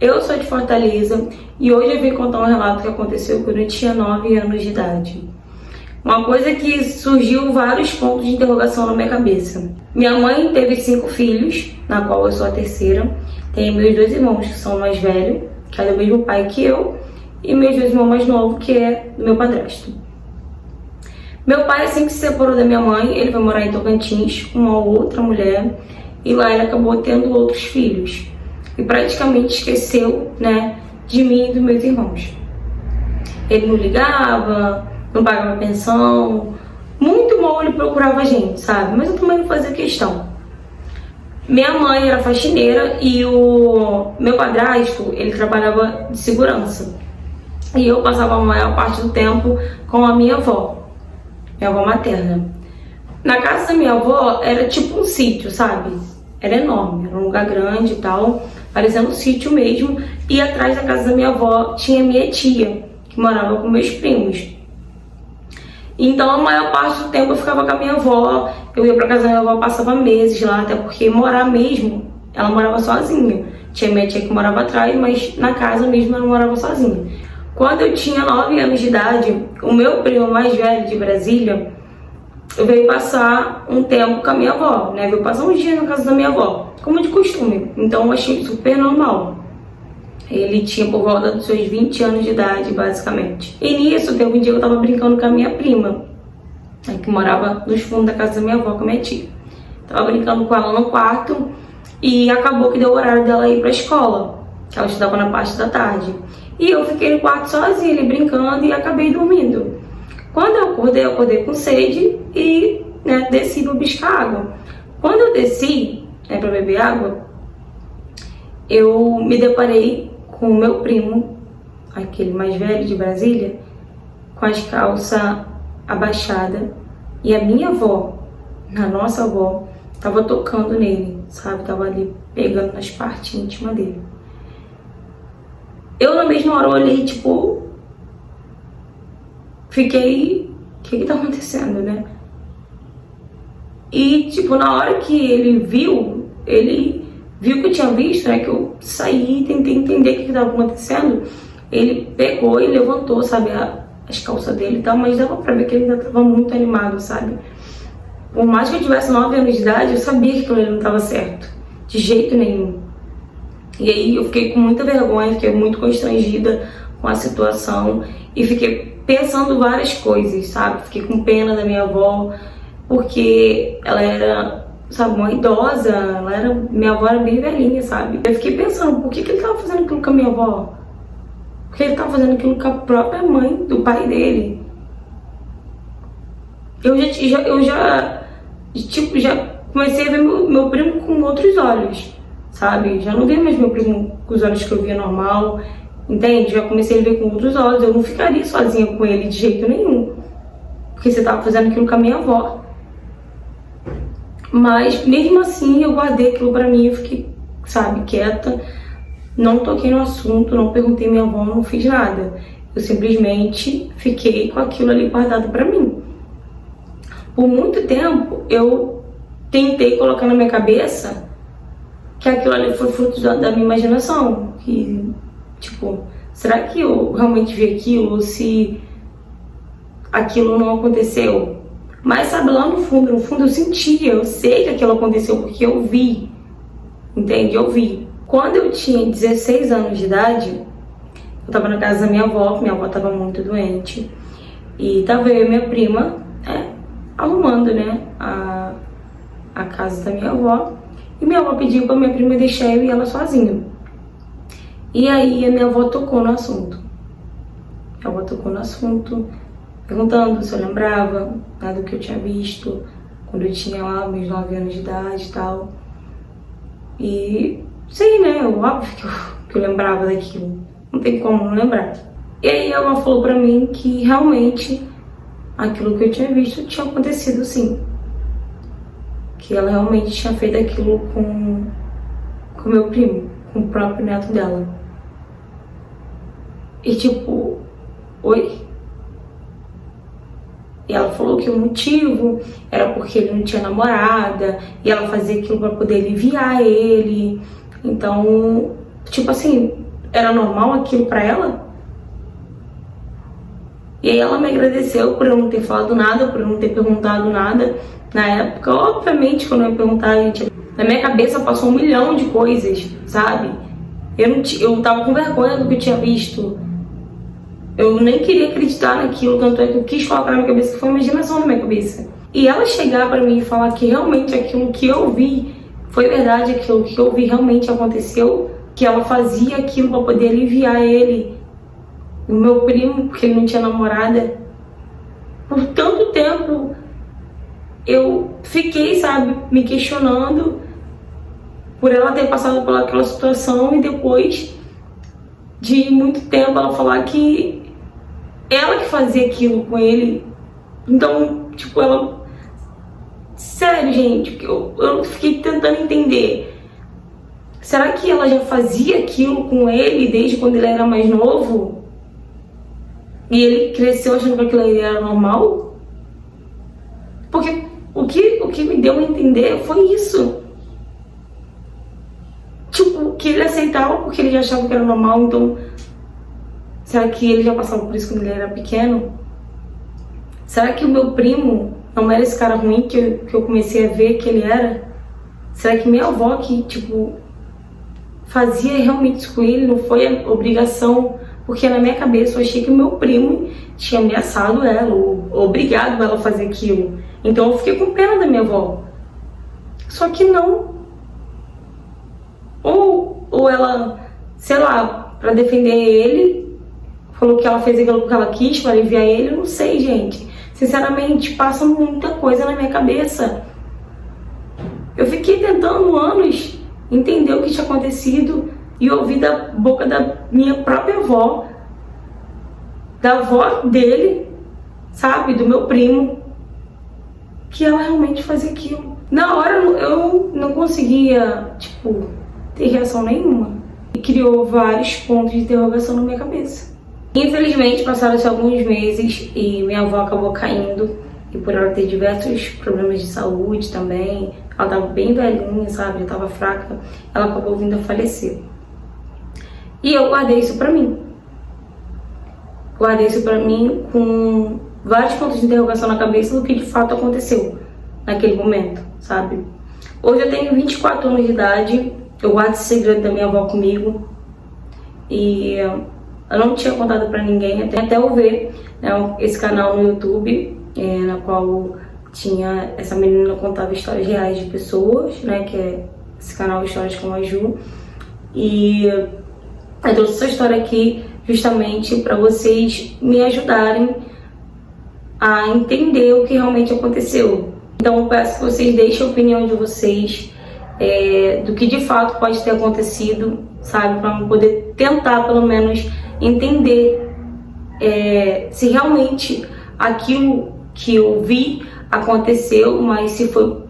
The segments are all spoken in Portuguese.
Eu sou de Fortaleza e hoje eu vim contar um relato que aconteceu quando eu tinha 9 anos de idade. Uma coisa que surgiu vários pontos de interrogação na minha cabeça. Minha mãe teve 5 filhos, na qual eu sou a terceira. Tenho meus 2 irmãos que são mais velhos, que é do mesmo pai que eu, e meus 2 irmãos mais novos, que é do meu padrasto. Meu pai, assim que se separou da minha mãe, ele foi morar em Tocantins com uma outra mulher, e lá ele acabou tendo outros filhos. E praticamente esqueceu, né, de mim e dos meus irmãos. Ele não ligava, não pagava pensão, muito mal ele procurava a gente, sabe? Mas eu também não fazia questão. Minha mãe era faxineira e o meu padrasto, ele trabalhava de segurança. E eu passava a maior parte do tempo com a minha avó materna. Na casa da minha avó era tipo um sítio, sabe? Era enorme, era um lugar grande e tal, parecendo um sítio mesmo. E atrás da casa da minha avó tinha minha tia, que morava com meus primos. Então a maior parte do tempo eu ficava com a minha avó, eu ia pra casa da minha avó, passava meses lá, até porque morar mesmo, ela morava sozinha. Tinha minha tia que morava atrás, mas na casa mesmo ela morava sozinha. Quando eu tinha 9 anos de idade, o meu primo mais velho de Brasília veio passar um tempo com a minha avó, né? Veio passar uns dias na casa da minha avó, como de costume. Então eu achei super normal. Ele tinha por volta dos seus 20 anos de idade, basicamente. E nisso, teve um dia que eu tava brincando com a minha prima, que morava nos fundos da casa da minha avó, com a minha tia. Tava brincando com ela no quarto e acabou que deu o horário dela ir pra escola, que ela estudava na parte da tarde. E eu fiquei no quarto sozinha, ali brincando, e acabei dormindo. Quando eu acordei com sede e, né, desci pra buscar água. Quando eu desci, né, pra beber água, eu me deparei com o meu primo, aquele mais velho de Brasília, com as calças abaixadas, e a minha avó, a nossa avó, tava tocando nele, sabe? Tava ali pegando nas partes íntimas dele. Eu na mesma hora olhei, tipo, fiquei, o que tá acontecendo, né? E, tipo, na hora que ele viu que eu tinha visto, né, que eu saí e tentei entender o que estava acontecendo. Ele pegou e levantou, sabe, as calças dele e tal, mas dava pra ver que ele ainda estava muito animado, sabe? Por mais que eu tivesse 9 anos de idade, eu sabia que aquilo ali não estava certo, de jeito nenhum. E aí eu fiquei com muita vergonha, fiquei muito constrangida com a situação e fiquei pensando várias coisas, sabe? Fiquei com pena da minha avó, porque ela era, sabe, uma idosa, minha avó era bem velhinha, sabe? Eu fiquei pensando, por que ele tava fazendo aquilo com a minha avó? Por que ele tava fazendo aquilo com a própria mãe do pai dele? Eu já comecei a ver meu primo com outros olhos, sabe? Já não via mais meu primo com os olhos que eu via normal, entende? Já comecei a ver com outros olhos, eu não ficaria sozinha com ele de jeito nenhum, porque você tava fazendo aquilo com a minha avó. Mas mesmo assim eu guardei aquilo pra mim, eu fiquei, sabe, quieta, não toquei no assunto, não perguntei minha avó, não fiz nada. Eu simplesmente fiquei com aquilo ali guardado pra mim. Por muito tempo eu tentei colocar na minha cabeça que aquilo ali foi fruto da minha imaginação. Que, tipo, será que eu realmente vi aquilo ou se aquilo não aconteceu? Mas sabe, lá no fundo eu sentia, eu sei que aquilo aconteceu porque eu vi, entende? Eu vi. Quando eu tinha 16 anos de idade, eu tava na casa da minha avó tava muito doente, e tava eu e minha prima, arrumando, né, a casa da minha avó, e minha avó pediu pra minha prima deixar eu e ela sozinha. E aí a minha avó tocou no assunto. Perguntando se eu lembrava, né, do que eu tinha visto quando eu tinha lá meus 9 anos de idade e tal. E sim, né, óbvio que eu lembrava daquilo, não tem como não lembrar. E aí ela falou pra mim que realmente aquilo que eu tinha visto tinha acontecido sim. Que ela realmente tinha feito aquilo com meu primo, com o próprio neto dela. E tipo, oi? E ela falou que o motivo era porque ele não tinha namorada, e ela fazia aquilo pra poder aliviar ele. Então, tipo assim, era normal aquilo pra ela? E aí ela me agradeceu por eu não ter falado nada, por eu não ter perguntado nada na época. Obviamente, quando eu ia perguntar, gente, na minha cabeça passou 1 milhão de coisas, sabe? Eu tava com vergonha do que eu tinha visto. Eu nem queria acreditar naquilo, tanto é que eu quis colocar na minha cabeça, que foi uma imaginação na minha cabeça. E ela chegar pra mim e falar que realmente aquilo que eu vi foi verdade, aquilo que eu vi realmente aconteceu, que ela fazia aquilo pra poder aliviar ele, o meu primo, porque ele não tinha namorada. Por tanto tempo eu fiquei, sabe, me questionando por ela ter passado por aquela situação, e depois de muito tempo ela falar que ela que fazia aquilo com ele. Então, tipo, ela... Sério, gente, eu fiquei tentando entender. Será que ela já fazia aquilo com ele desde quando ele era mais novo? E ele cresceu achando que aquilo ali era normal? Porque o que me deu a entender foi isso. Tipo, que ele aceitava porque ele já achava que era normal. Então, será que ele já passava por isso quando ele era pequeno? Será que o meu primo não era esse cara ruim que eu comecei a ver que ele era? Será que minha avó que, tipo, fazia realmente isso com ele, não foi a obrigação? Porque na minha cabeça eu achei que o meu primo tinha ameaçado ela, ou obrigado ela a fazer aquilo. Então eu fiquei com pena da minha avó. Só que não. Ou ela, sei lá, pra defender ele, falou que ela fez aquilo porque ela quis, pra aliviar ele, eu não sei, gente. Sinceramente, passa muita coisa na minha cabeça. Eu fiquei tentando anos entender o que tinha acontecido e ouvir da boca da minha própria avó, da avó dele, sabe, do meu primo, que ela realmente fazia aquilo. Na hora eu não conseguia, tipo, ter reação nenhuma. E criou vários pontos de interrogação na minha cabeça. Infelizmente, passaram-se alguns meses e minha avó acabou caindo. E por ela ter diversos problemas de saúde também, ela estava bem velhinha, sabe, já estava fraca, ela acabou vindo a falecer. E eu guardei isso pra mim. Guardei isso pra mim com vários pontos de interrogação na cabeça do que de fato aconteceu naquele momento, sabe? Hoje eu tenho 24 anos de idade, eu guardo esse segredo da minha avó comigo. E eu não tinha contado pra ninguém, até eu ver, né, esse canal no YouTube, na qual tinha essa menina contava histórias reais de pessoas, né, que é esse canal Histórias com a Ju. E eu trouxe essa história aqui justamente para vocês me ajudarem a entender o que realmente aconteceu. Então eu peço que vocês deixem a opinião de vocês do que de fato pode ter acontecido, sabe, para eu poder tentar pelo menos entender se realmente aquilo que eu vi aconteceu, mas se foi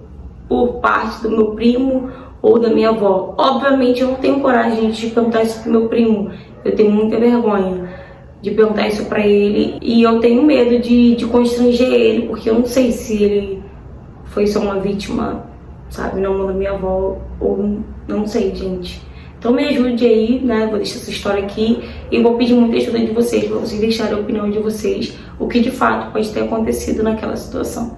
por parte do meu primo ou da minha avó. Obviamente eu não tenho coragem de perguntar isso pro meu primo, eu tenho muita vergonha de perguntar isso pra ele, e eu tenho medo de constranger ele, porque eu não sei se ele foi só uma vítima, sabe, não da minha avó, ou não sei, gente. Então me ajude aí, né, vou deixar essa história aqui e vou pedir muita ajuda de vocês, pra vocês deixarem a opinião de vocês, o que de fato pode ter acontecido naquela situação.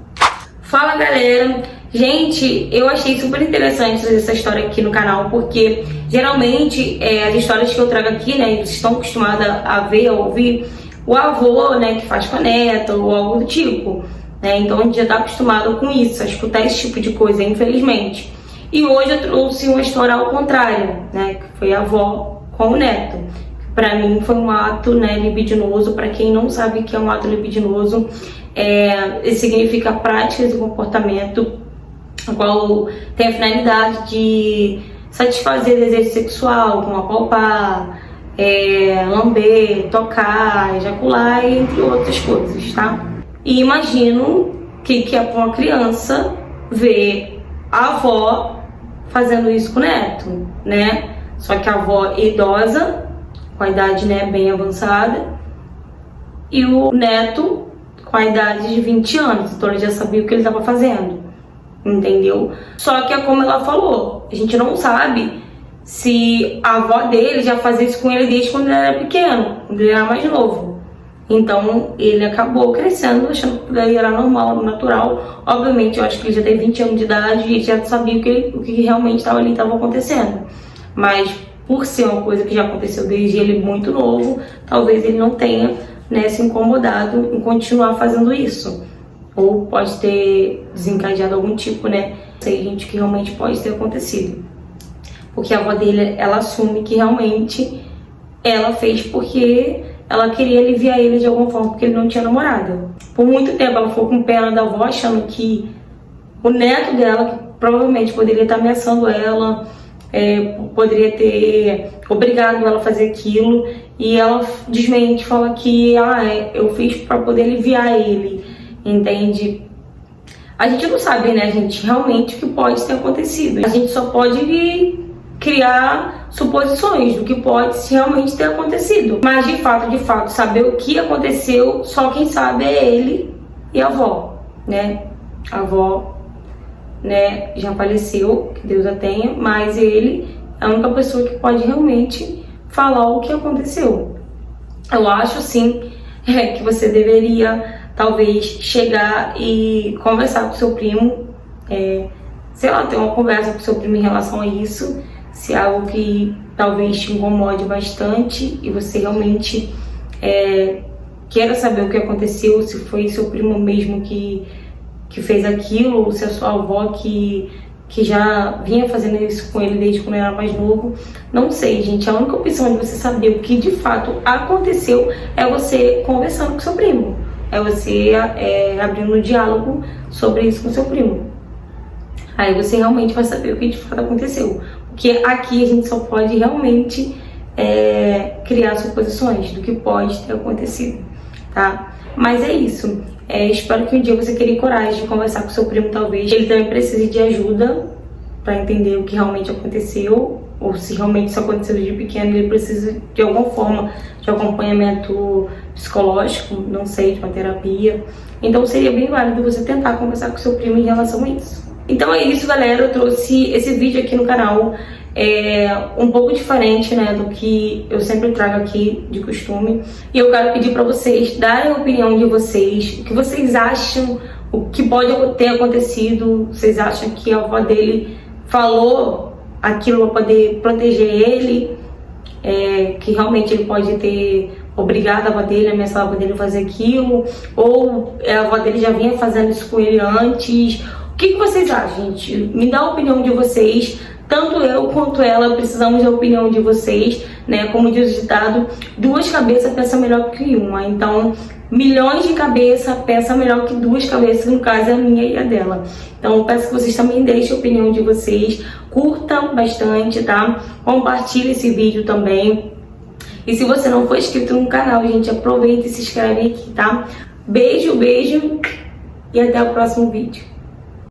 Fala, galera! Gente, eu achei super interessante trazer essa história aqui no canal, porque geralmente as histórias que eu trago aqui, né, vocês estão acostumados a ver, a ouvir o avô, né, que faz com a neta ou algo do tipo, né, então a gente já tá acostumado com isso, a escutar esse tipo de coisa, infelizmente. E hoje eu trouxe uma história ao contrário, né, que foi a avó com o neto. Pra mim foi um ato, né, libidinoso. Pra quem não sabe o que é um ato libidinoso, significa práticas e comportamento a qual tem a finalidade de satisfazer desejo sexual, como apalpar, lamber, tocar, ejacular, entre outras coisas, tá? E imagino que é pra uma criança ver a avó fazendo isso com o neto, né? Só que a avó é idosa, com a idade, né, bem avançada, e o neto com a idade de 20 anos, então ele já sabia o que ele estava fazendo, entendeu? Só que é como ela falou, a gente não sabe se a avó dele já fazia isso com ele desde quando ele era pequeno, quando ele era mais novo. Então ele acabou crescendo achando que daí era normal, natural. Obviamente eu acho que ele já tem 20 anos de idade e já sabia o que realmente estava acontecendo. Mas por ser uma coisa que já aconteceu desde ele muito novo, talvez ele não tenha, né, se incomodado em continuar fazendo isso. Ou pode ter desencadeado algum tipo, né? Sei, gente, que realmente pode ter acontecido. Porque a avó dele, ela assume que realmente ela fez porque ela queria aliviar ele de alguma forma, porque ele não tinha namorada. Por muito tempo ela ficou com pena da avó, achando que o neto dela, que provavelmente poderia estar ameaçando ela, poderia ter obrigado ela a fazer aquilo, e ela desmente, fala que eu fiz para poder aliviar ele, entende? A gente não sabe, né, gente, realmente o que pode ter acontecido. A gente só pode criar suposições do que pode realmente ter acontecido. Mas de fato, saber o que aconteceu, só quem sabe é ele e a avó, né? A avó, né, já faleceu, que Deus a tenha, mas ele é a única pessoa que pode realmente falar o que aconteceu. Eu acho, sim, que você deveria talvez chegar e conversar com seu primo, sei lá, ter uma conversa com seu primo em relação a isso, se é algo que talvez te incomode bastante e você realmente queira saber o que aconteceu, se foi seu primo mesmo que fez aquilo, ou se é sua avó que já vinha fazendo isso com ele desde quando ele era mais novo. Não sei, gente, a única opção de você saber o que de fato aconteceu é você conversando com seu primo, é você abrindo um diálogo sobre isso com seu primo. Aí você realmente vai saber o que de fato aconteceu. Porque aqui a gente só pode realmente criar suposições do que pode ter acontecido, tá? Mas é isso. Espero que um dia você tenha coragem de conversar com seu primo, talvez. Ele também precise de ajuda para entender o que realmente aconteceu, ou se realmente isso aconteceu desde pequeno, ele precisa de alguma forma de acompanhamento psicológico, não sei, de uma terapia. Então seria bem válido você tentar conversar com seu primo em relação a isso. Então é isso, galera, eu trouxe esse vídeo aqui no canal, um pouco diferente, né, do que eu sempre trago aqui de costume. E eu quero pedir para vocês darem a opinião de vocês, o que vocês acham, o que pode ter acontecido. Vocês acham que a avó dele falou aquilo para poder proteger ele, que realmente ele pode ter obrigado a avó dele, ameaçado a avó dele a fazer aquilo, ou a avó dele já vinha fazendo isso com ele antes? O que vocês acham, gente? Me dá a opinião de vocês. Tanto eu quanto ela precisamos da opinião de vocês, né? Como diz o ditado, duas cabeças pensam melhor que uma. Então, milhões de cabeças pensam melhor que duas cabeças, no caso a minha e a dela. Então, eu peço que vocês também deixem a opinião de vocês, curtam bastante, tá? Compartilhe esse vídeo também. E se você não for inscrito no canal, gente, aproveita e se inscreve aqui, tá? Beijo, beijo e até o próximo vídeo.